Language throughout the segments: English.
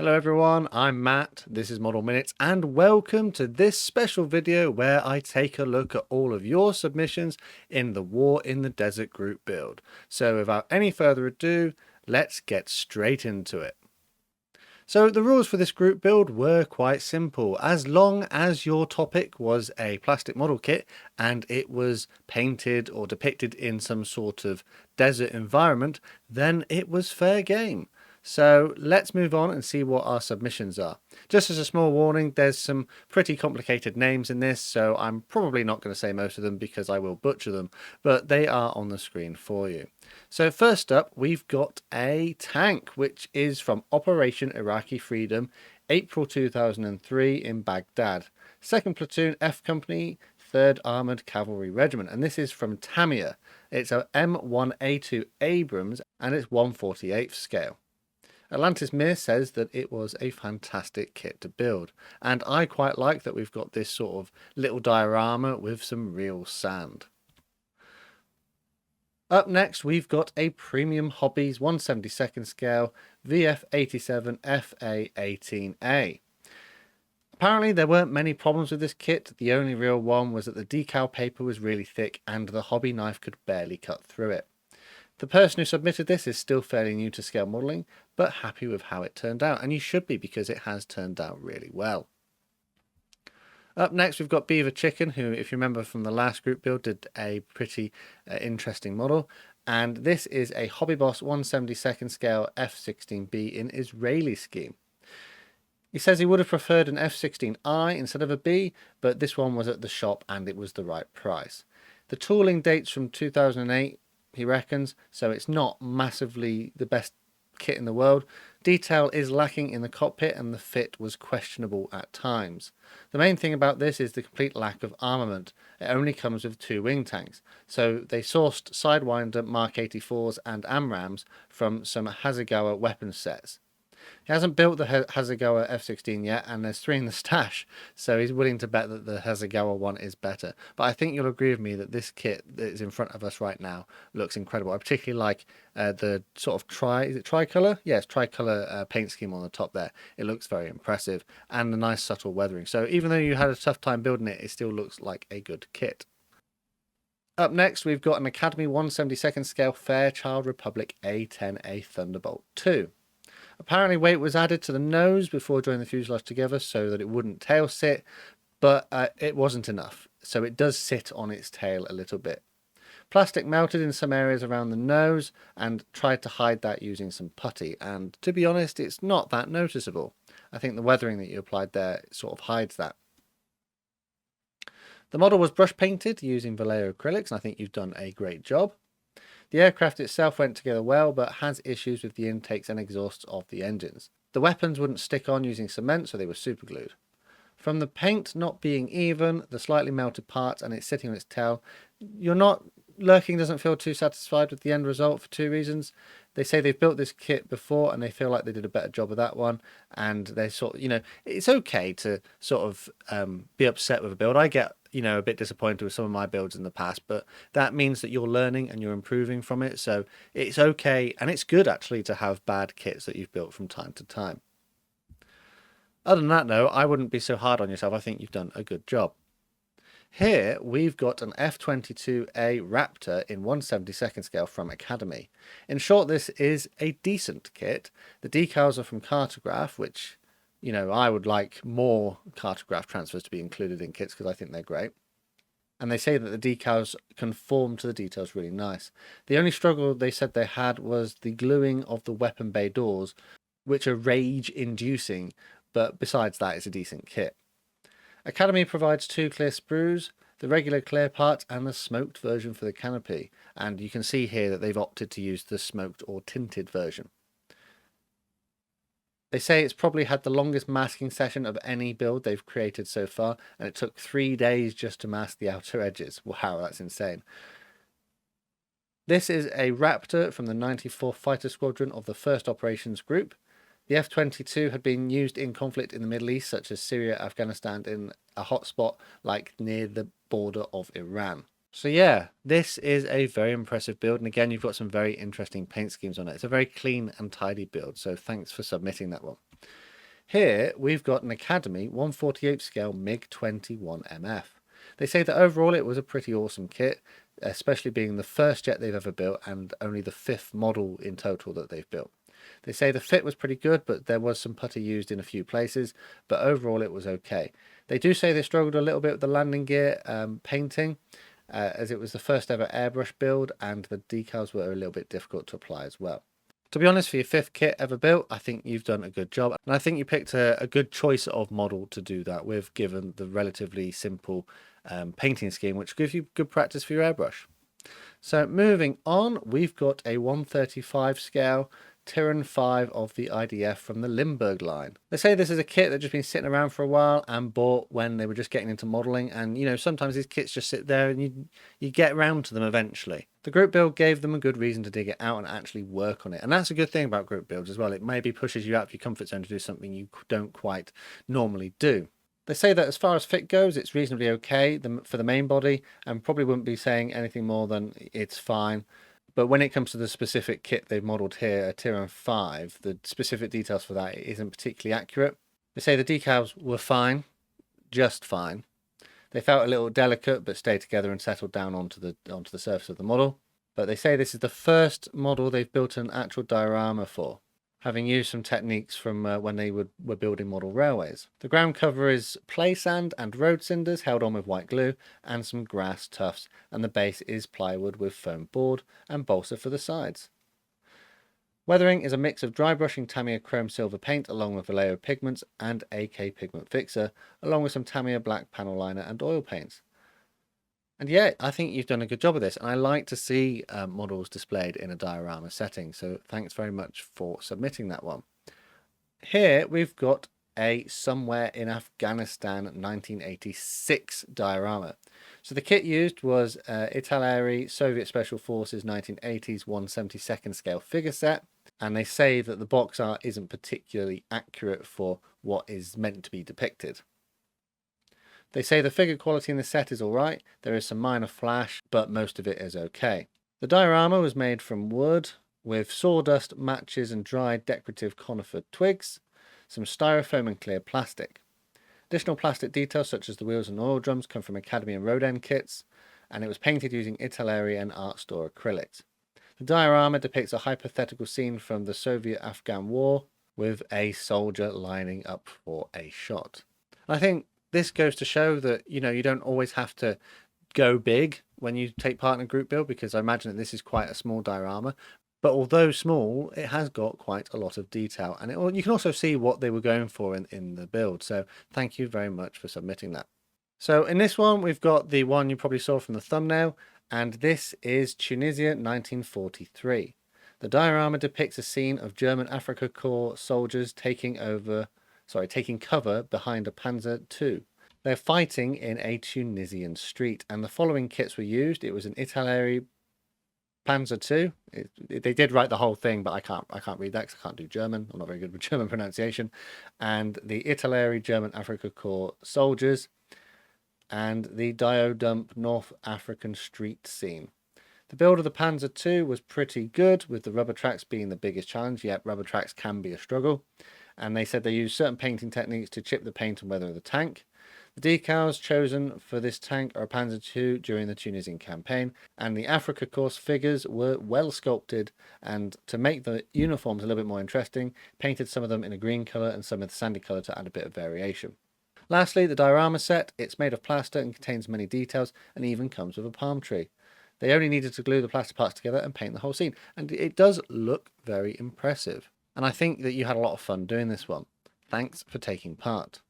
Hello everyone, I'm Matt, this is ModelMinutes, and welcome to this special video where I take a look at all of your submissions in the War in the Desert group build. So without any further ado, let's get straight into it. So the rules for this group build were quite simple. As long as your topic was a plastic model kit and it was painted or depicted in some sort of desert environment, then it was fair game. So let's move on and see what our submissions are. Just as a small warning, there's some pretty complicated names in this, so I'm probably not going to say most of them because I will butcher them, but they are on the screen for you. So first up, we've got a tank, which is from Operation Iraqi Freedom, April 2003 in Baghdad. 2nd Platoon F Company, 3rd Armoured Cavalry Regiment, and this is from Tamiya. It's a M1A2 Abrams and it's 1/48 scale. Atlantis Mir says that it was a fantastic kit to build, and I quite like that we've got this sort of little diorama with some real sand. Up next, we've got a Premium Hobbies 1/72 scale VF87 FA18A. Apparently there weren't many problems with this kit. The only real one was that the decal paper was really thick and the hobby knife could barely cut through it. The person who submitted this is still fairly new to scale modelling, but happy with how it turned out, and you should be because it has turned out really well. Up next, we've got BeaverChicken, who, if you remember from the last group build, did a pretty interesting model, and this is a Hobby Boss 1/72 scale F16B in Israeli scheme. He says he would have preferred an F16I instead of a B, but this one was at the shop and it was the right price. The tooling dates from 2008, he reckons, so it's not massively the best kit in the world. Detail is lacking in the cockpit and the fit was questionable at times. The main thing about this is the complete lack of armament. It only comes with 2 wing tanks, so they sourced Sidewinder Mark 84s and AMRAAMs from some Hasegawa weapons sets. He hasn't built the Hasegawa F16 yet, and there's 3 in the stash, so he's willing to bet that the Hasegawa one is better. But I think you'll agree with me that this kit that is in front of us right now looks incredible. I particularly like the sort of tricolour? Yes, tricolour paint scheme on the top there. It looks very impressive, and the nice subtle weathering. So even though you had a tough time building it, it still looks like a good kit. Up next, we've got an Academy 1/72 scale Fairchild Republic A10A Thunderbolt 2. Apparently weight was added to the nose before joining the fuselage together so that it wouldn't tail sit, but it wasn't enough, so it does sit on its tail a little bit. Plastic melted in some areas around the nose and tried to hide that using some putty, and to be honest, it's not that noticeable. I think the weathering that you applied there sort of hides that. The model was brush painted using Vallejo acrylics, and I think you've done a great job. The aircraft itself went together well, but has issues with the intakes and exhausts of the engines. The weapons wouldn't stick on using cement, so they were superglued. From the paint not being even, the slightly melted parts, and it sitting on its tail, Lurking doesn't feel too satisfied with the end result for 2 reasons. They say they've built this kit before and they feel like they did a better job of that one, and they sort of, it's okay to sort of be upset with a build. I get a bit disappointed with some of my builds in the past, but that means that you're learning and you're improving from it, so it's okay, and it's good actually to have bad kits that you've built from time to time. Other than that though, I wouldn't be so hard on yourself. I think you've done a good job. Here we've got an F22A Raptor in 1/72 scale from Academy. In short, this is a decent kit. The decals are from Cartograph, which, I would like more Cartograph transfers to be included in kits because I think they're great. And they say that the decals conform to the details really nice. The only struggle they said they had was the gluing of the weapon bay doors, which are rage-inducing, but besides that, it's a decent kit. Academy provides 2 clear sprues, the regular clear part and the smoked version for the canopy, and you can see here that they've opted to use the smoked or tinted version. They say it's probably had the longest masking session of any build they've created so far, and it took 3 days just to mask the outer edges. Wow, that's insane. This is a Raptor from the 94th Fighter Squadron of the 1st Operations Group. The F-22 had been used in conflict in the Middle East, such as Syria, Afghanistan, in a hotspot like near the border of Iran. So yeah, this is a very impressive build, and again, you've got some very interesting paint schemes on it. It's a very clean and tidy build, so thanks for submitting that one. Here we've got an Academy 1/48 scale MiG-21 MF. They say that overall it was a pretty awesome kit, especially being the first jet they've ever built and only the 5th model in total that they've built. They say the fit was pretty good, but there was some putty used in a few places, but overall it was okay. They do say they struggled a little bit with the landing gear painting, as it was the first ever airbrush build and the decals were a little bit difficult to apply as well. To be honest, for your 5th kit ever built, I think you've done a good job. And I think you picked a good choice of model to do that with, given the relatively simple painting scheme, which gives you good practice for your airbrush. So moving on, we've got a 1/35 scale Tyran 5 of the IDF from the Limburg line. They say this is a kit that's just been sitting around for a while and bought when they were just getting into modelling, and you know, sometimes these kits just sit there and you get around to them eventually. The group build gave them a good reason to dig it out and actually work on it, and that's a good thing about group builds as well. It maybe pushes you out of your comfort zone to do something you don't quite normally do. They say that as far as fit goes, it's reasonably okay for the main body, and probably wouldn't be saying anything more than it's fine. But when it comes to the specific kit they've modelled here, a Tyran 5, the specific details for that isn't particularly accurate. They say the decals were fine, just fine. They felt a little delicate, but stayed together and settled down onto the surface of the model. But they say this is the first model they've built an actual diorama for, having used some techniques from when they were building model railways. The ground cover is play sand and road cinders held on with white glue and some grass tufts, and the base is plywood with foam board and balsa for the sides. Weathering is a mix of dry brushing Tamiya chrome silver paint along with Vallejo pigments and AK pigment fixer, along with some Tamiya black panel liner and oil paints. And yeah, I think you've done a good job of this, and I like to see models displayed in a diorama setting, so thanks very much for submitting that one. Here we've got a Somewhere in Afghanistan 1986 diorama. So the kit used was Italeri Soviet Special Forces 1980s 1/72 scale figure set, and they say that the box art isn't particularly accurate for what is meant to be depicted. They say the figure quality in the set is alright, there is some minor flash, but most of it is okay. The diorama was made from wood, with sawdust, matches and dried decorative conifer twigs, some styrofoam and clear plastic. Additional plastic details such as the wheels and oil drums come from Academy and Road End kits, and it was painted using Italeri and Art Store acrylics. The diorama depicts a hypothetical scene from the Soviet-Afghan War, with a soldier lining up for a shot. I think this goes to show that, you know, you don't always have to go big when you take part in a group build, because I imagine that this is quite a small diorama. But although small, it has got quite a lot of detail, and you can also see what they were going for in the build. So thank you very much for submitting that. So in this one, we've got the one you probably saw from the thumbnail, and this is Tunisia 1943. The diorama depicts a scene of German Afrika Korps soldiers taking cover behind a Panzer II. They're fighting in a Tunisian street, and the following kits were used. It was an Italeri Panzer II. They did write the whole thing, but I can't read that because I can't do German. I'm not very good with German pronunciation. And the Italeri German Afrika Korps soldiers, and the Diodump North African street scene. The build of the Panzer II was pretty good, with the rubber tracks being the biggest challenge, yet rubber tracks can be a struggle. And they said they used certain painting techniques to chip the paint and weather the tank. The decals chosen for this tank are a Panzer II during the Tunisian campaign, and the Afrika Korps figures were well sculpted, and to make the uniforms a little bit more interesting, painted some of them in a green colour and some in the sandy colour to add a bit of variation. Lastly, the diorama set. It's made of plaster and contains many details, and even comes with a palm tree. They only needed to glue the plaster parts together and paint the whole scene, and it does look very impressive. And I think that you had a lot of fun doing this one. Thanks for taking part.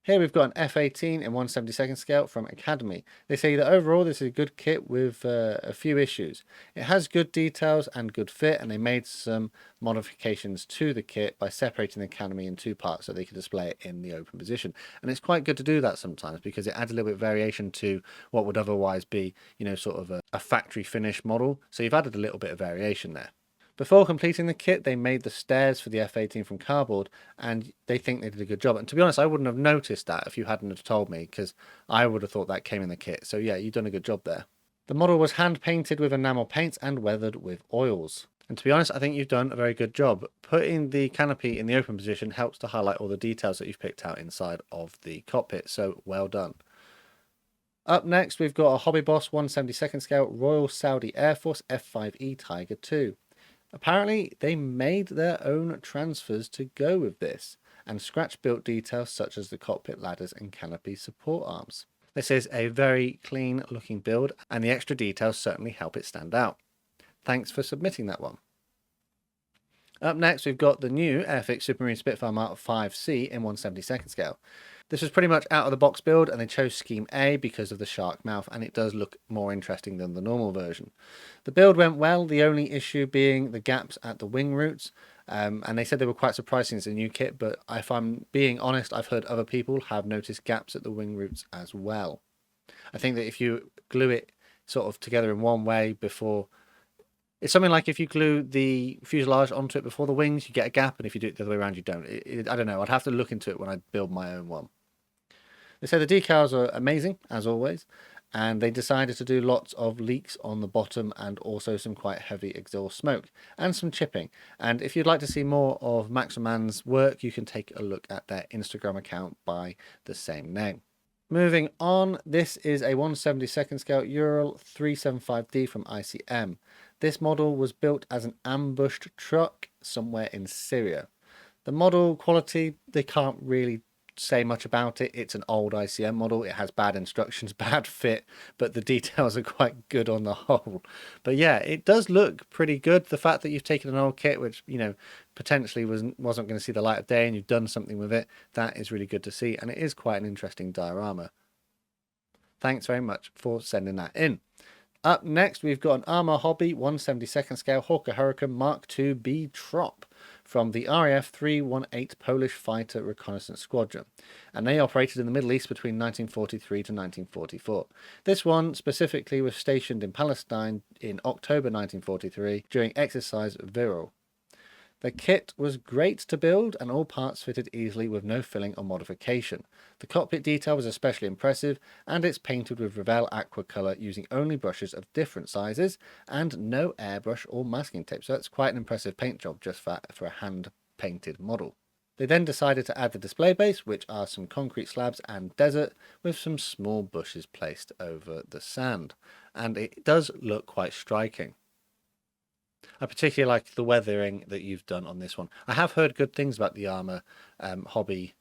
Here we've got an F-18 in 1/72 scale from Academy. They say that overall this is a good kit with a few issues. It has good details and good fit, and they made some modifications to the kit by separating the Academy in two parts so they could display it in the open position. And it's quite good to do that sometimes, because it adds a little bit of variation to what would otherwise be, you know, sort of a factory finish model. So you've added a little bit of variation there. Before completing the kit, they made the stairs for the F-18 from cardboard, and they think they did a good job. And to be honest, I wouldn't have noticed that if you hadn't have told me, because I would have thought that came in the kit. So yeah, you've done a good job there. The model was hand painted with enamel paints and weathered with oils. And to be honest, I think you've done a very good job. Putting the canopy in the open position helps to highlight all the details that you've picked out inside of the cockpit, so well done. Up next, we've got a Hobby Boss 1/72 scale Royal Saudi Air Force F5E Tiger II. Apparently, they made their own transfers to go with this, and scratch-built details such as the cockpit ladders and canopy support arms. This is a very clean-looking build, and the extra details certainly help it stand out. Thanks for submitting that one. Up next, we've got the new Airfix Supermarine Spitfire Mark 5C in 1/72 scale. This was pretty much out of the box build, and they chose Scheme A because of the shark mouth, and it does look more interesting than the normal version. The build went well, the only issue being the gaps at the wing roots, and they said they were quite surprising as a new kit, but if I'm being honest, I've heard other people have noticed gaps at the wing roots as well. I think that if you glue it sort of together in one way before... It's something like if you glue the fuselage onto it before the wings, you get a gap, and if you do it the other way around, you don't. I don't know. I'd have to look into it when I build my own one. They say the decals are amazing, as always, and they decided to do lots of leaks on the bottom and also some quite heavy exhaust smoke and some chipping. And if you'd like to see more of Maximan's work, you can take a look at their Instagram account by the same name. Moving on, this is a 1/72 scale Ural 375D from ICM. This model was built as an ambushed truck somewhere in Syria. The model quality, they can't really say much about it. It's an old ICM model. It has bad instructions, bad fit, but the details are quite good on the whole. But yeah, it does look pretty good. The fact that you've taken an old kit, which, you know, potentially wasn't going to see the light of day, and you've done something with it, that is really good to see, and it is quite an interesting diorama. Thanks very much for sending that in. Up next, we've got an Armour Hobby 1/72 scale Hawker Hurricane Mark II-B Trop from the RAF 318 Polish Fighter Reconnaissance Squadron, and they operated in the Middle East between 1943 to 1944. This one specifically was stationed in Palestine in October 1943 during exercise Viral. The kit was great to build, and all parts fitted easily with no filling or modification. The cockpit detail was especially impressive, and it's painted with Revell aqua colour using only brushes of different sizes and no airbrush or masking tape. So that's quite an impressive paint job just for a hand-painted model. They then decided to add the display base, which are some concrete slabs and desert, with some small bushes placed over the sand. And it does look quite striking. I particularly like the weathering that you've done on this one. I have heard good things about the Armour Hobby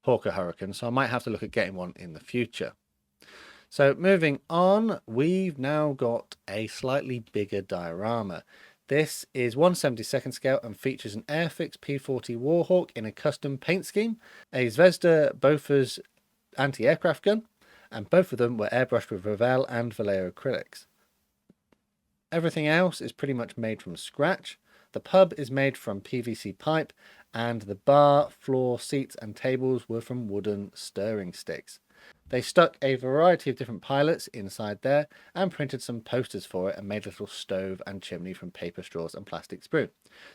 Hawker Hurricane, so I might have to look at getting one in the future. So moving on, we've now got a slightly bigger diorama. This is 1/72 scale and features an Airfix P40 Warhawk in a custom paint scheme, a Zvezda Bofors anti-aircraft gun, and both of them were airbrushed with Revell and Vallejo acrylics. Everything else is pretty much made from scratch. The pub is made from PVC pipe, and the bar, floor, seats and tables were from wooden stirring sticks. They stuck a variety of different pilots inside there and printed some posters for it and made a little stove and chimney from paper straws and plastic sprue.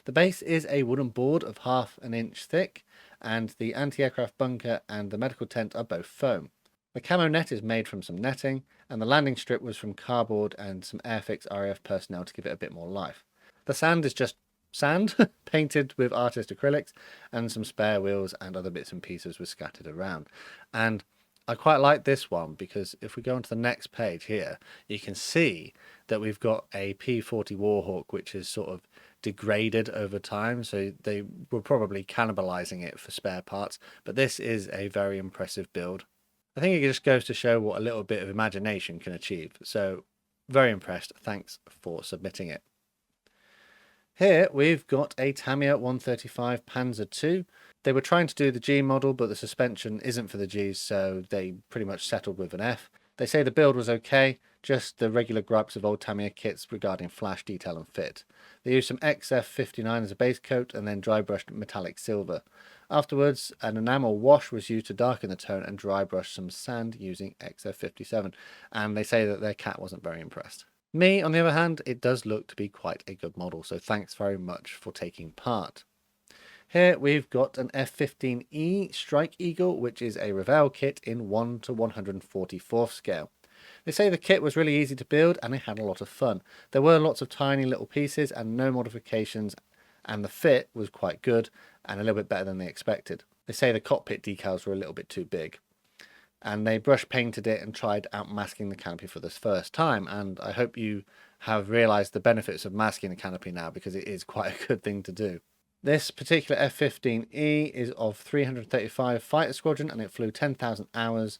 The base is a wooden board of 1/2 inch thick, and the anti-aircraft bunker and the medical tent are both foam. The camo net is made from some netting, and the landing strip was from cardboard and some Airfix RAF personnel to give it a bit more life. The sand is just sand, painted with artist acrylics, and some spare wheels and other bits and pieces were scattered around. And I quite like this one because if we go on to the next page here, you can see that we've got a P40 Warhawk which is sort of degraded over time, so they were probably cannibalizing it for spare parts, but this is a very impressive build. I think it just goes to show what a little bit of imagination can achieve. So, very impressed. Thanks for submitting it. Here we've got a Tamiya 135 Panzer II. They were trying to do the G model, but the suspension isn't for the Gs, so they pretty much settled with an F. They say the build was okay, just the regular gripes of old Tamiya kits regarding flash, detail and fit. They used some XF59 as a base coat and then dry brushed metallic silver. Afterwards, an enamel wash was used to darken the tone and dry brush some sand using XF57, and they say that their cat wasn't very impressed. Me, on the other hand, it does look to be quite a good model, so thanks very much for taking part. Here we've got an F-15E Strike Eagle, which is a Revell kit in 1/144 scale. They say the kit was really easy to build and they had a lot of fun. There were lots of tiny little pieces and no modifications, and the fit was quite good and a little bit better than they expected. They say the cockpit decals were a little bit too big. And they brush painted it and tried out masking the canopy for the first time. And I hope you have realised the benefits of masking the canopy now, because it is quite a good thing to do. This particular F-15E is of 335 Fighter Squadron, and it flew 10,000 hours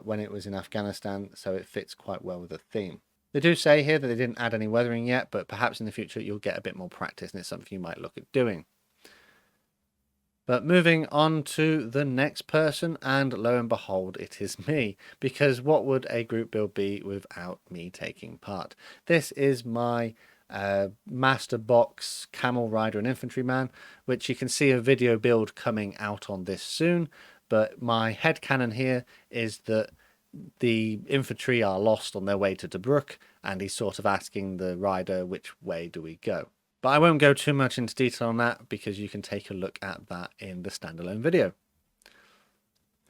when it was in Afghanistan, so it fits quite well with the theme. They do say here that they didn't add any weathering yet, but perhaps in the future you'll get a bit more practice and it's something you might look at doing. But moving on to the next person, and lo and behold, it is me, because what would a group build be without me taking part? This is my Master Box Camel Rider and Infantryman, which you can see a video build coming out on this soon, but my headcanon here is that the infantry are lost on their way to Tobruk, and he's sort of asking the rider, which way do we go? But I won't go too much into detail on that, because you can take a look at that in the standalone video.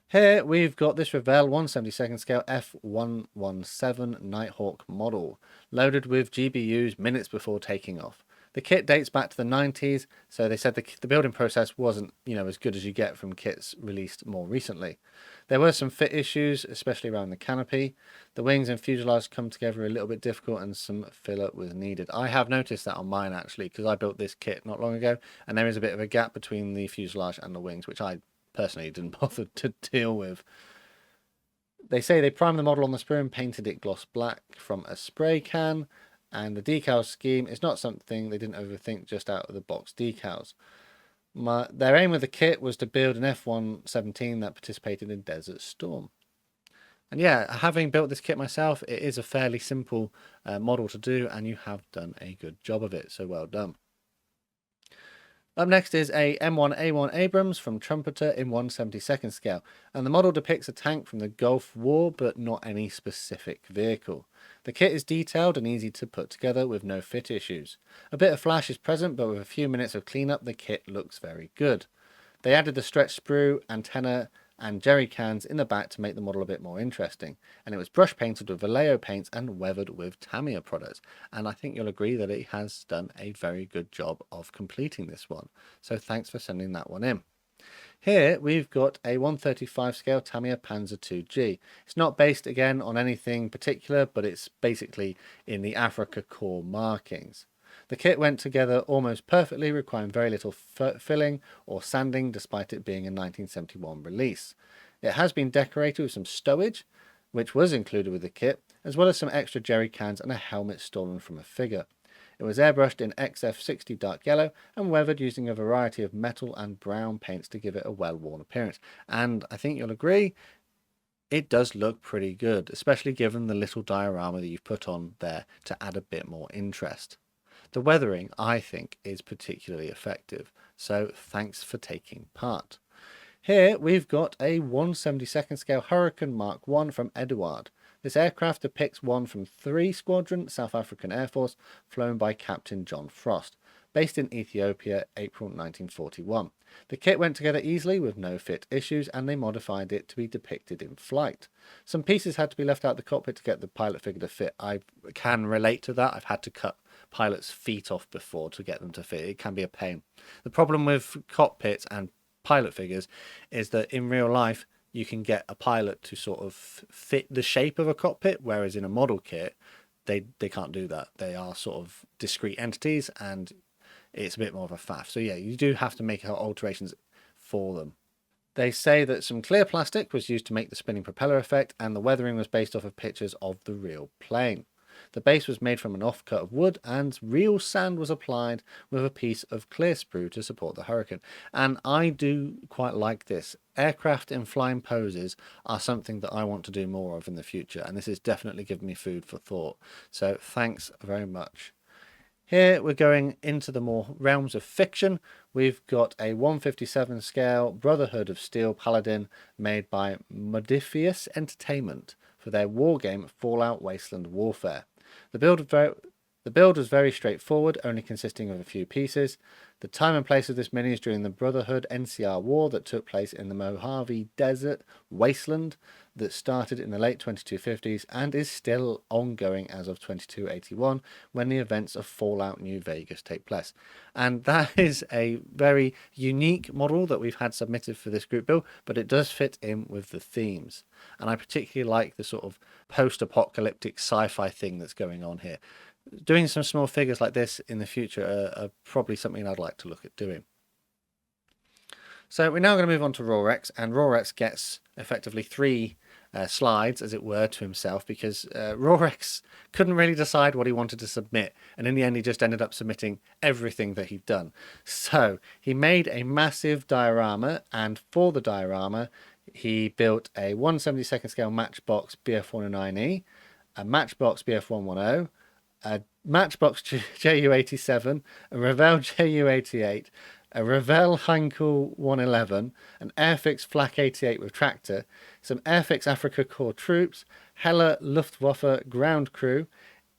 Here we've got this Revell 1/72 scale F117 Nighthawk model, loaded with GBUs minutes before taking off. The kit dates back to the 90s, so they said the building process wasn't, as good as you get from kits released more recently. There were some fit issues, especially around the canopy. The wings and fuselage come together a little bit difficult, and some filler was needed. I have noticed that on mine, actually, because I built this kit not long ago, and there is a bit of a gap between the fuselage and the wings, which I personally didn't bother to deal with. They say they primed the model on the sprue and painted it gloss black from a spray can, and the decal scheme is not something they didn't overthink just out of the box decals. Their aim with the kit was to build an F-117 that participated in Desert Storm. And yeah, having built this kit myself, it is a fairly simple model to do, and you have done a good job of it, so well done. Up next is a M1A1 Abrams from Trumpeter in 1/72 scale, and the model depicts a tank from the Gulf War, but not any specific vehicle. The kit is detailed and easy to put together with no fit issues. A bit of flash is present, but with a few minutes of cleanup, the kit looks very good. They added the stretch sprue, antenna, and jerry cans in the back to make the model a bit more interesting, and it was brush painted with Vallejo paints and weathered with Tamiya products, and I think you'll agree that it has done a very good job of completing this one, so thanks for sending that one in. Here we've got a 1/35 scale Tamiya Panzer II-G. It's not based again on anything particular, but it's basically in the Africa Corps markings. The kit went together almost perfectly, requiring very little filling or sanding, despite it being a 1971 release. It has been decorated with some stowage, which was included with the kit, as well as some extra jerry cans and a helmet stolen from a figure. It was airbrushed in XF60 dark yellow and weathered using a variety of metal and brown paints to give it a well-worn appearance. And I think you'll agree, it does look pretty good, especially given the little diorama that you've put on there to add a bit more interest. The weathering, I think, is particularly effective, so thanks for taking part. Here we've got a 1/72 scale Hurricane Mark 1 from Eduard. This aircraft depicts one from 3 Squadron, South African Air Force, flown by Captain John Frost, based in Ethiopia, April 1941. The kit went together easily with no fit issues, and they modified it to be depicted in flight. Some pieces had to be left out of the cockpit to get the pilot figure to fit. I can relate to that. I've had to cut pilots' feet off before to get them to fit. It can be a pain. The problem with cockpits and pilot figures is that in real life you can get a pilot to sort of fit the shape of a cockpit, whereas in a model kit they can't do that. They are sort of discrete entities, and it's a bit more of a faff. So yeah, you do have to make alterations for them. They say that some clear plastic was used to make the spinning propeller effect, and the weathering was based off of pictures of the real plane. The base was made from an offcut of wood, and real sand was applied with a piece of clear sprue to support the Hurricane. And I do quite like this. Aircraft in flying poses are something that I want to do more of in the future, and this is definitely giving me food for thought. So thanks very much. Here we're going into the more realms of fiction. We've got a 1/57 scale Brotherhood of Steel Paladin made by Modifius Entertainment for their war game Fallout Wasteland Warfare. The build was very straightforward, only consisting of a few pieces. The time and place of this mini is during the Brotherhood NCR war that took place in the Mojave Desert Wasteland. that started in the late 2250s and is still ongoing as of 2281 when the events of Fallout New Vegas take place. And that is a very unique model that we've had submitted for this group build, but it does fit in with the themes. And I particularly like the sort of post-apocalyptic sci-fi thing that's going on here. Doing some small figures like this in the future are probably something I'd like to look at doing. So we're now going to move on to Rorex, and Rorex gets effectively 3 slides, as it were, to himself, because Rorex couldn't really decide what he wanted to submit, and in the end he just ended up submitting everything that he'd done. So he made a massive diorama, and for the diorama he built a 1/72 scale Matchbox BF109E, a Matchbox BF110, a Matchbox JU87, a Revell JU88, a Revell Heinkel 111, an Airfix Flak 88 with tractor, some Airfix Africa Corps troops, Heller Luftwaffe ground crew,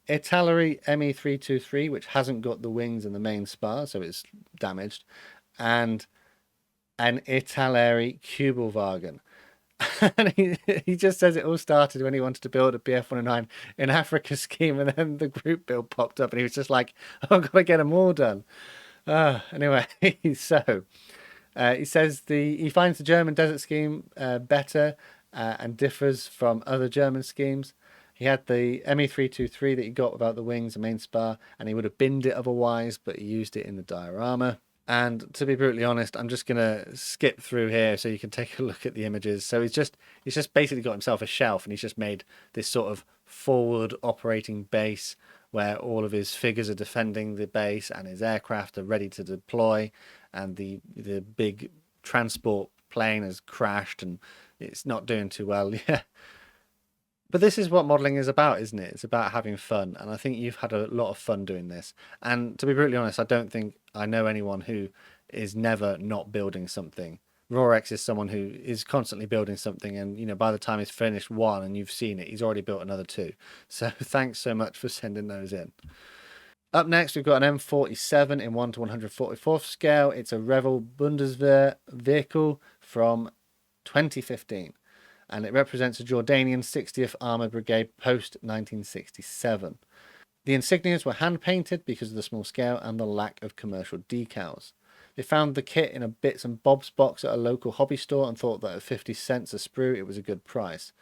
Italeri ME323, which hasn't got the wings and the main spar, so it's damaged, and an Italeri Kubelwagen. And he just says it all started when he wanted to build a BF109 in Africa scheme, and then the group build popped up, and he was just like, oh, I've got to get them all done. Anyway, so he says he finds the German desert scheme better and differs from other German schemes. He had the ME323 that he got without the wings and main spar, and he would have binned it otherwise, but he used it in the diorama. And to be brutally honest, I'm just going to skip through here so you can take a look at the images. So he's just basically got himself a shelf, and he's just made this sort of forward operating base where all of his figures are defending the base and his aircraft are ready to deploy, and the big transport plane has crashed and it's not doing too well. Yeah. But this is what modelling is about, isn't it? It's about having fun, and I think you've had a lot of fun doing this. And to be brutally honest, I don't think I know anyone who is never not building something. Rorex is someone who is constantly building something, and you know, by the time he's finished one and you've seen it, he's already built another 2. So thanks so much for sending those in. Up next, we've got an M47 in 1/144th scale. It's a Revell Bundeswehr vehicle from 2015. And it represents a Jordanian 60th Armoured Brigade post-1967. The insignias were hand-painted because of the small scale and the lack of commercial decals. They found the kit in a bits and bobs box at a local hobby store and thought that at 50 cents a sprue it was a good price.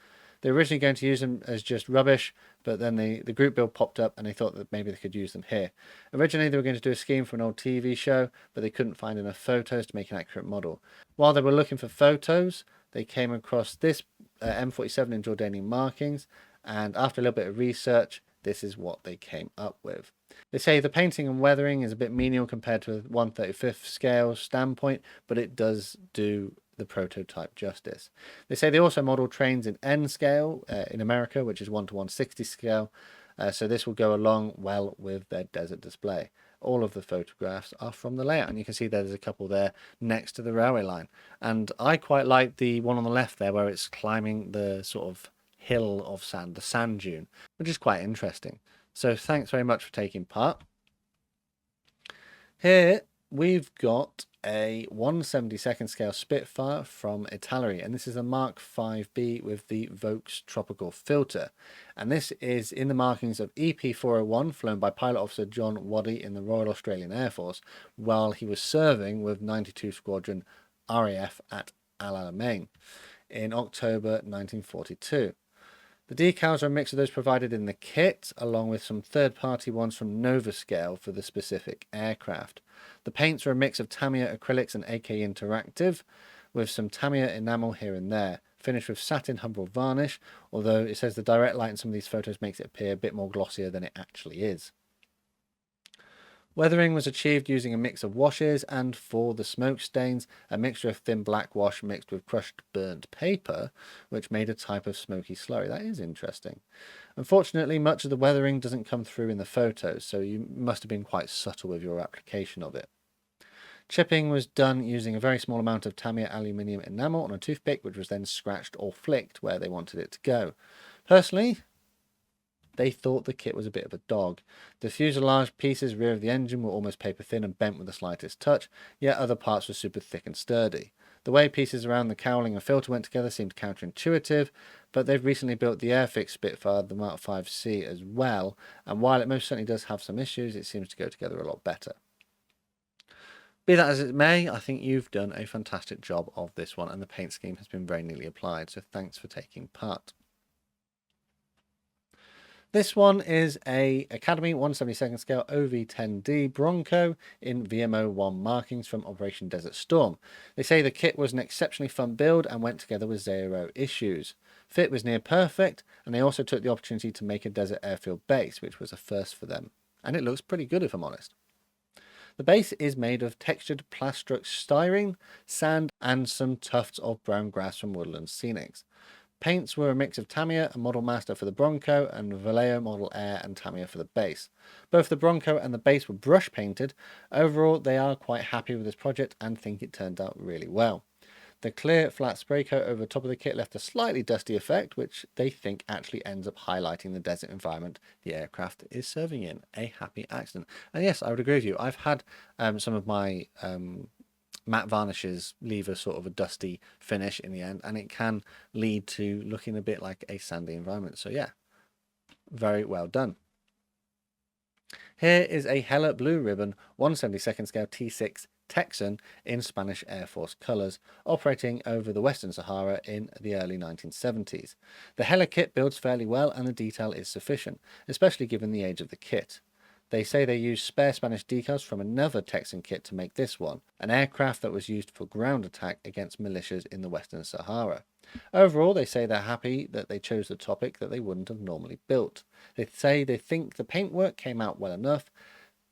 They were originally going to use them as just rubbish, but then the group build popped up and they thought that maybe they could use them here. Originally they were going to do a scheme for an old TV show, but they couldn't find enough photos to make an accurate model. While they were looking for photos, they came across this M47 in Jordanian markings, and after a little bit of research, this is what they came up with. They say the painting and weathering is a bit menial compared to a 1/35th scale standpoint, but it does do the prototype justice. They say they also model trains in N scale in America, which is 1/160 scale, so this will go along well with their desert display. All of the photographs are from the layout, and you can see there's a couple there next to the railway line. And I quite like the one on the left there where it's climbing the sort of hill of sand, the sand dune, which is quite interesting. So thanks very much for taking part. Here we've got a 1/72nd scale Spitfire from Italeri, and this is a Mark 5B with the Vokes tropical filter, and this is in the markings of EP401, flown by Pilot Officer John Waddy in the Royal Australian Air Force while he was serving with 92 Squadron RAF at Al Alamein in October 1942. The decals are a mix of those provided in the kit, along with some third-party ones from Novascale for the specific aircraft. The paints are a mix of Tamiya acrylics and AK Interactive, with some Tamiya enamel here and there, finished with satin Humbrol varnish, although it says the direct light in some of these photos makes it appear a bit more glossier than it actually is. Weathering was achieved using a mix of washes, and for the smoke stains, a mixture of thin black wash mixed with crushed burnt paper, which made a type of smoky slurry. That is interesting. Unfortunately, much of the weathering doesn't come through in the photos, so you must have been quite subtle with your application of it. Chipping was done using a very small amount of Tamiya aluminium enamel on a toothpick, which was then scratched or flicked where they wanted it to go. Personally, they thought the kit was a bit of a dog. The fuselage pieces rear of the engine were almost paper thin and bent with the slightest touch, yet other parts were super thick and sturdy. The way pieces around the cowling and filter went together seemed counterintuitive, but they've recently built the Airfix Spitfire, the Mark 5C as well, and while it most certainly does have some issues, it seems to go together a lot better. Be that as it may, I think you've done a fantastic job of this one, and the paint scheme has been very neatly applied, so thanks for taking part. This one is a Academy 1/72nd scale OV10D Bronco in VMO1 markings from Operation Desert Storm. They say the kit was an exceptionally fun build and went together with 0 issues. Fit was near perfect, and they also took the opportunity to make a desert airfield base, which was a first for them. And it looks pretty good if I'm honest. The base is made of textured plastruc styrene, sand, and some tufts of brown grass from Woodland Scenics. Paints were a mix of Tamiya and Model Master for the Bronco, and Vallejo Model Air and Tamiya for the base. Both the Bronco and the base were brush painted. Overall, they are quite happy with this project and think it turned out really well. The clear flat spray coat over the top of the kit left a slightly dusty effect, which they think actually ends up highlighting the desert environment the aircraft is serving in. A happy accident. And yes, I would agree with you. I've had some of my matte varnishes leave a sort of a dusty finish in the end, and it can lead to looking a bit like a sandy environment. So yeah, very well done. Here is a Hella Blue Ribbon 1/72nd scale T6 Texan in Spanish Air Force colours, operating over the Western Sahara in the early 1970s. The Hella kit builds fairly well and the detail is sufficient, especially given the age of the kit. They say they used spare Spanish decals from another Texan kit to make this one, an aircraft that was used for ground attack against militias in the Western Sahara. Overall, they say they're happy that they chose the topic that they wouldn't have normally built. They say they think the paintwork came out well enough.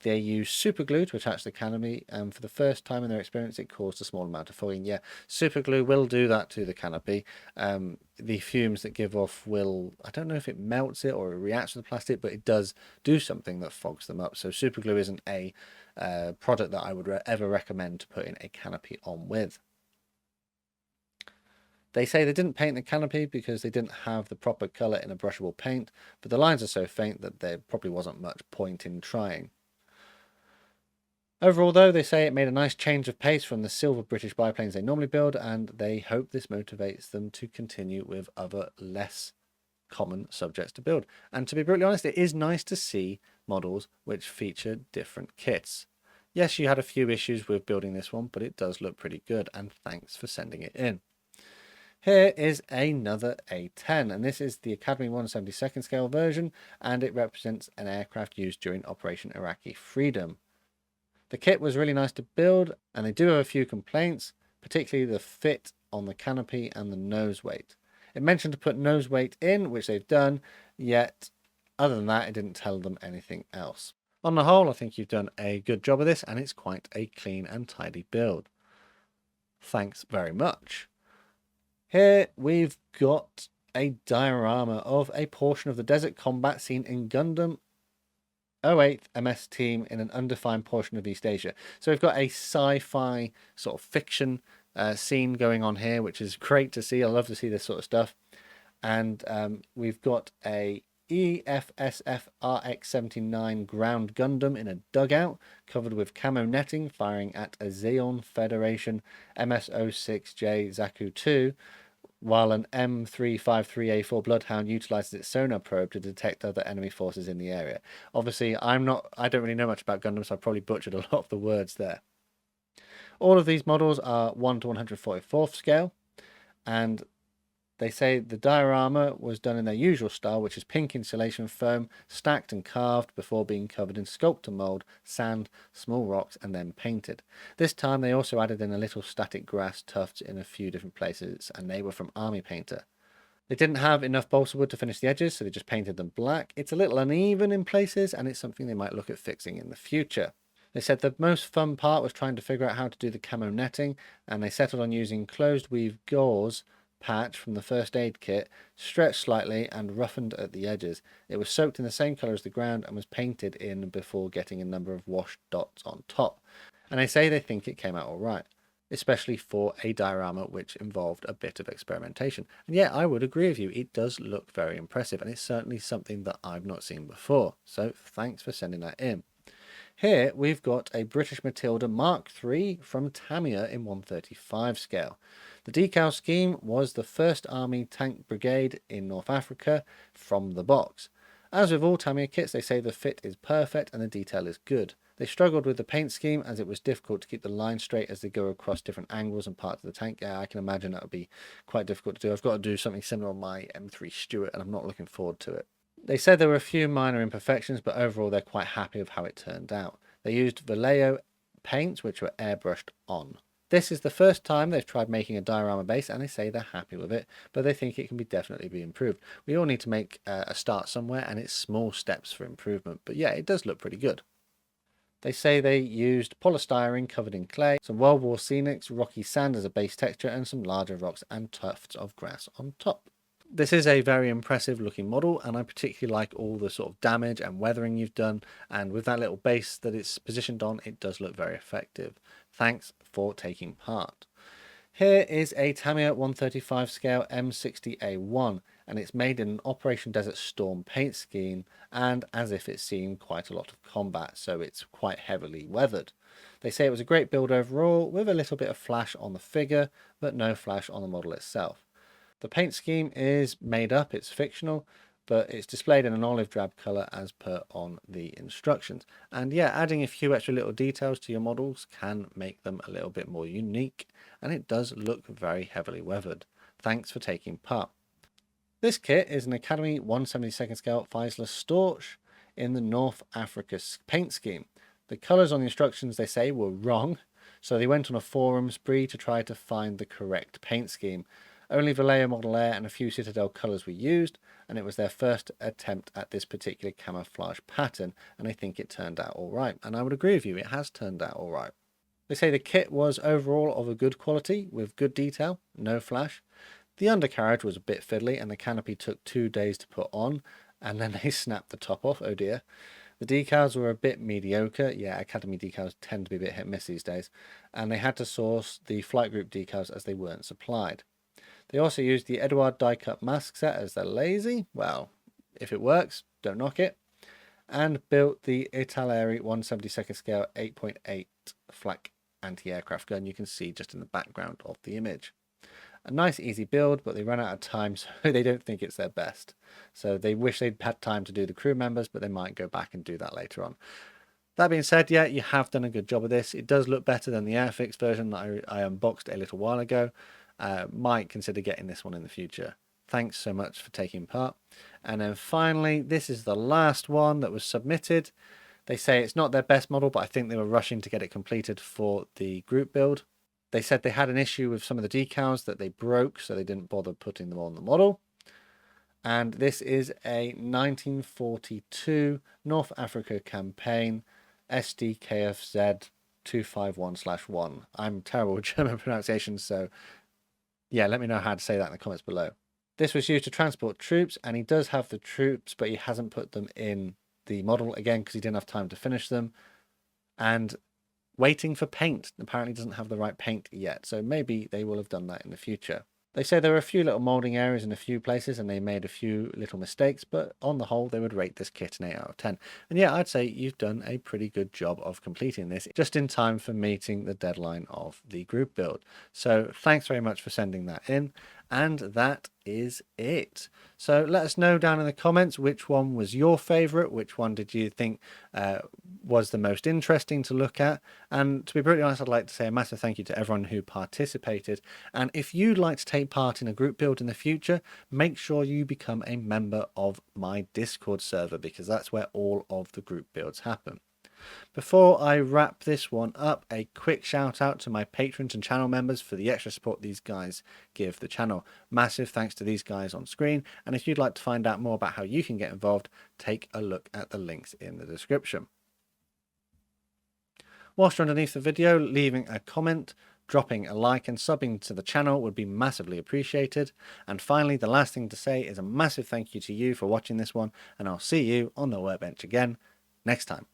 They used super glue to attach the canopy, and for the first time in their experience, it caused a small amount of fogging. Yeah, super glue will do that to the canopy. The fumes that give off will, I don't know if it melts it or it reacts with the plastic, but it does do something that fogs them up. So super glue isn't a product that I would ever recommend to put in a canopy on with. They say they didn't paint the canopy because they didn't have the proper colour in a brushable paint, but the lines are so faint that there probably wasn't much point in trying. Overall, though, they say it made a nice change of pace from the silver British biplanes they normally build, and they hope this motivates them to continue with other less common subjects to build. And to be brutally honest, it is nice to see models which feature different kits. Yes, you had a few issues with building this one, but it does look pretty good, and thanks for sending it in. Here is another A10, and this is the Academy 1/72nd scale version, and it represents an aircraft used during Operation Iraqi Freedom. The kit was really nice to build, and they do have a few complaints, particularly the fit on the canopy and the nose weight. It mentioned to put nose weight in, which they've done, yet other than that, it didn't tell them anything else. On the whole, I think you've done a good job of this, and it's quite a clean and tidy build. Thanks very much. Here we've got a diorama of a portion of the desert combat scene in Gundam 08th MS Team in an undefined portion of East Asia. So we've got a sci-fi sort of fiction scene going on here, which is great to see. I love to see this sort of stuff. And we've got a EFSF RX-79 ground Gundam in a dugout covered with camo netting firing at a Xeon Federation MS-06J Zaku 2, while an M353A4 Bloodhound utilizes its sonar probe to detect other enemy forces in the area. Obviously, I don't really know much about Gundam, so I probably butchered a lot of the words there. All of these models are 1 to 144th scale, and they say the diorama was done in their usual style, which is pink insulation foam, stacked and carved before being covered in sculptor mold, sand, small rocks, and then painted. This time they also added in a little static grass tufts in a few different places, and they were from Army Painter. They didn't have enough balsa wood to finish the edges, so they just painted them black. It's a little uneven in places, and it's something they might look at fixing in the future. They said the most fun part was trying to figure out how to do the camo netting, and they settled on using closed weave gauze patch from the first aid kit, stretched slightly and roughened at the edges. It was soaked in the same colour as the ground and was painted in before getting a number of washed dots on top. And they say they think it came out alright, especially for a diorama which involved a bit of experimentation. And yeah, I would agree with you, it does look very impressive, and it's certainly something that I've not seen before. So thanks for sending that in. Here we've got a British Matilda Mark III from Tamiya in 135 scale. The decal scheme was the 1st Army Tank Brigade in North Africa from the box. As with all Tamiya kits, they say the fit is perfect and the detail is good. They struggled with the paint scheme as it was difficult to keep the line straight as they go across different angles and parts of the tank. Yeah, I can imagine that would be quite difficult to do. I've got to do something similar on my M3 Stuart and I'm not looking forward to it. They said there were a few minor imperfections, but overall they're quite happy with how it turned out. They used Vallejo paints, which were airbrushed on. This is the first time they've tried making a diorama base, and they say they're happy with it, but they think it can definitely be improved. We all need to make a start somewhere, and it's small steps for improvement. But yeah, it does look pretty good. They say they used polystyrene covered in clay, some World War scenics, rocky sand as a base texture, and some larger rocks and tufts of grass on top. This is a very impressive looking model, and I particularly like all the sort of damage and weathering you've done, and with that little base that it's positioned on, it does look very effective. Thanks for taking part. Here is a Tamiya 135 scale M60A1, and it's made in an Operation Desert Storm paint scheme, and as if it's seen quite a lot of combat, so it's quite heavily weathered. They say it was a great build overall, with a little bit of flash on the figure, but no flash on the model itself. The paint scheme is made up, it's fictional, but it's displayed in an olive drab colour as per on the instructions. And yeah, adding a few extra little details to your models can make them a little bit more unique, and it does look very heavily weathered. Thanks for taking part. This kit is an Academy 1/72 scale Faisler Storch in the North Africa paint scheme. The colours on the instructions, they say, were wrong, so they went on a forum spree to try to find the correct paint scheme. Only Vallejo Model Air and a few Citadel colours were used, and it was their first attempt at this particular camouflage pattern, and I think it turned out alright. And I would agree with you, it has turned out alright. They say the kit was overall of a good quality, with good detail, no flash. The undercarriage was a bit fiddly, and the canopy took 2 days to put on, and then they snapped the top off, oh dear. The decals were a bit mediocre. Yeah, Academy decals tend to be a bit hit and miss these days, and they had to source the flight group decals as they weren't supplied. They also used the Eduard die-cut mask set as they're lazy. Well, if it works, don't knock it. And built the Italeri 1/72 scale 8.8 flak anti-aircraft gun you can see just in the background of the image. A nice easy build, but they ran out of time, so they don't think it's their best. So they wish they'd had time to do the crew members, but they might go back and do that later on. That being said, yeah, you have done a good job of this. It does look better than the Airfix version that I unboxed a little while ago. Might consider getting this one in the future. Thanks so much for taking part. And then finally, this is the last one that was submitted. They say it's not their best model, but I think they were rushing to get it completed for the group build. They said they had an issue with some of the decals that they broke, so they didn't bother putting them on the model. And this is a 1942 North Africa campaign SDKFZ 251/1. I'm terrible with German pronunciation, so yeah, let me know how to say that in the comments below. This was used to transport troops, and he does have the troops, but he hasn't put them in the model again because he didn't have time to finish them. And waiting for paint. Apparently doesn't have the right paint yet, so maybe they will have done that in the future. They say there were a few little moulding areas in a few places and they made a few little mistakes, but on the whole they would rate this kit an 8 out of 10. And yeah, I'd say you've done a pretty good job of completing this just in time for meeting the deadline of the group build. So thanks very much for sending that in. And that is it. So let us know down in the comments which one was your favourite, which one did you think was the most interesting to look at. And to be brutally honest, I'd like to say a massive thank you to everyone who participated. And if you'd like to take part in a group build in the future, make sure you become a member of my Discord server, because that's where all of the group builds happen. Before I wrap this one up, a quick shout out to my patrons and channel members for the extra support these guys give the channel. Massive thanks to these guys on screen, and if you'd like to find out more about how you can get involved, take a look at the links in the description. Whilst you're underneath the video, leaving a comment, dropping a like and subbing to the channel would be massively appreciated. And finally, the last thing to say is a massive thank you to you for watching this one, and I'll see you on the workbench again next time.